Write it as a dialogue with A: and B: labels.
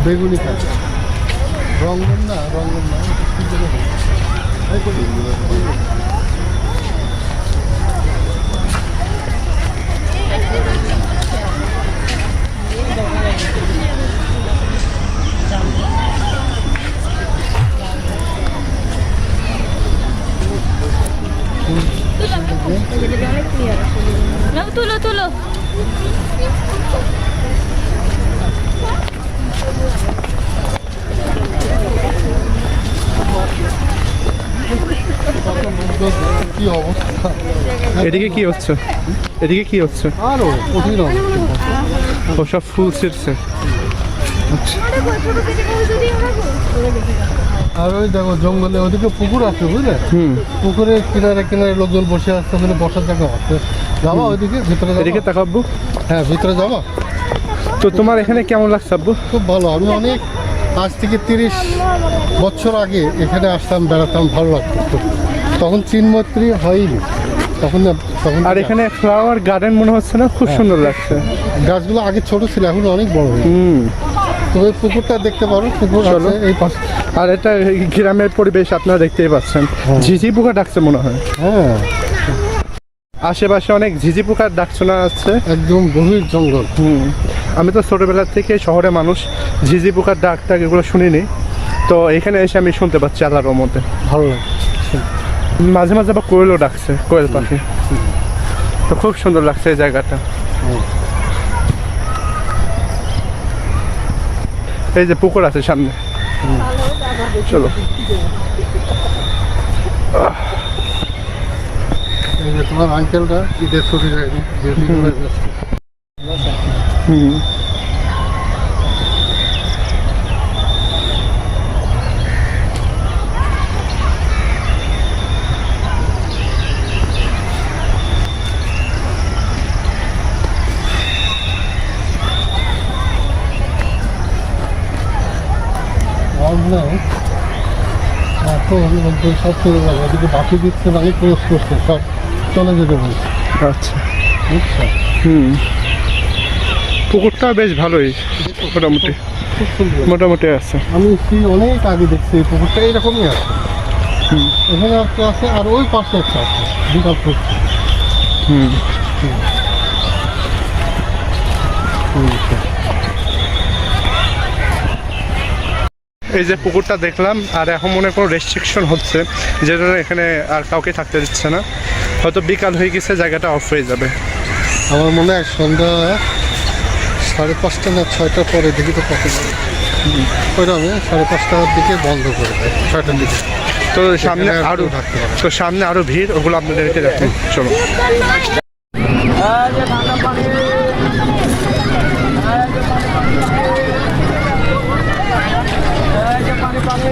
A: বেগুনি কালার, রঙন না
B: তুলো
A: কি অবস্থা।
C: এদিকে কি হচ্ছে?
A: আরো কঠিন
C: ওসব ফুল ছিটছে।
A: আর ওই দেখো জঙ্গলে ওদিকে পুকুর আছে বুঝলে, পুকুরের কিনারে লোকজন বসে আসছে, ওখানে বসার জায়গা আছে। যাবা ওইদিকে ভিতরে?
C: এদিকে তাকাবো।
A: হ্যাঁ ভিতরে যাবা।
C: তো তোমার এখানে কেমন লাগছে আব্বু?
A: খুব ভালো। আমি অনেক আজ থেকে 30 বছর আগে এখানে আসতাম, বেড়াতাম, ভালো লাগতো খুব। তখন চিনমৈত্রী হয়নি তখন।
C: আর এখানে ফ্লাওয়ার গার্ডেন মনে হচ্ছে না? খুব সুন্দর লাগছে।
A: গাছগুলো আগে ছোট ছিল, এখন অনেক বড় হয়েছে। তবে পুকুরটা দেখতে পারো, পুকুর আছে এই পাশে।
C: আর এটা গ্রামের পরিবেশ আপনারা দেখতেই পাচ্ছেন। ঝিঝি পোকা ডাকছে মনে হয়।
A: হ্যাঁ
C: আশেপাশে অনেক ঝিঝি পোকার ডাকছনা আছে,
A: একদম গভীর জঙ্গল।
C: আমি তো ছোটবেলা থেকে শহরে মানুষ, ঝিঝি পোকার ডাক টাক এগুলো শুনিনি, তো এখানে এসে আমি শুনতে পাচ্ছি আল্লাহর মধ্যে।
A: ভালো লাগে।
C: মাঝে মাঝে আবার কোয়েলও ডাকছে, কোয়েল পাখি। তো খুব সুন্দর লাগছে এই জায়গাটা। এই যে পুকুর আছে সামনে, চলো।
A: এই যে তোমার আঙ্কেলটা ঈদের ছুটি যায়নি, সব চলে যাবে। ওদিকে বাকি দিচ্ছে না, ক্লোজ করছে, সব চলে যেতে বলছে।
C: আচ্ছা,
A: বুঝছো?
C: পুকুরটা বেশ ভালোই, মোটামুটি
A: খুব সুন্দর,
C: মোটামুটি আছে।
A: আমি অনেক আগে দেখছি এই পুকুরটা এইরকমই আছে। এখানে একটা আছে, আর ওই পাশে একটা আছে, বিকাল করছে।
C: এই যে পুকুরটা দেখলাম, আর এখন মনে কোনো রেস্ট্রিকশন হচ্ছে, যেটা এখানে আর কাউকে থাকতে দিচ্ছে না। হয়তো বিকাল হয়ে গেছে, জায়গাটা অফ হয়ে যাবে।
A: আমার মনে হয় সন্ধ্যা 5:30 না 6টার পরে দেখি তো কখন ওইরকম 5:30টার দিকে বন্ধ করে দেয়, 6টার দিকে।
C: তো সামনে আরো ভিড়, ওগুলো আপনাদেরকে দেখুন। চলো।
D: পানি